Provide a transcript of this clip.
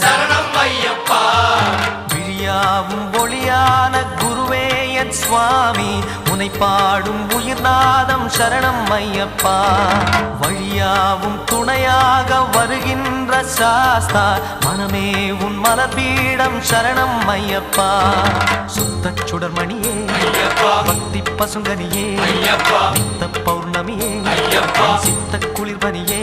சரணம் ஐயப்பா. விழியாவும் ஒளியான குருவே என் சுவாமி, உனை பாடும் உயிர்நாதம் சரணம் ஐயப்பா. வழியாவும் துணையாக வருகின்ற சாஸ்தா, மனமே உன் மலர்பீடம் சரணம் ஐயப்பா. சுத்த சுடர்மணியே பக்தி பசுங்கனியே, நித்த பௌர்ணமியே சித்த குளிர்பனியே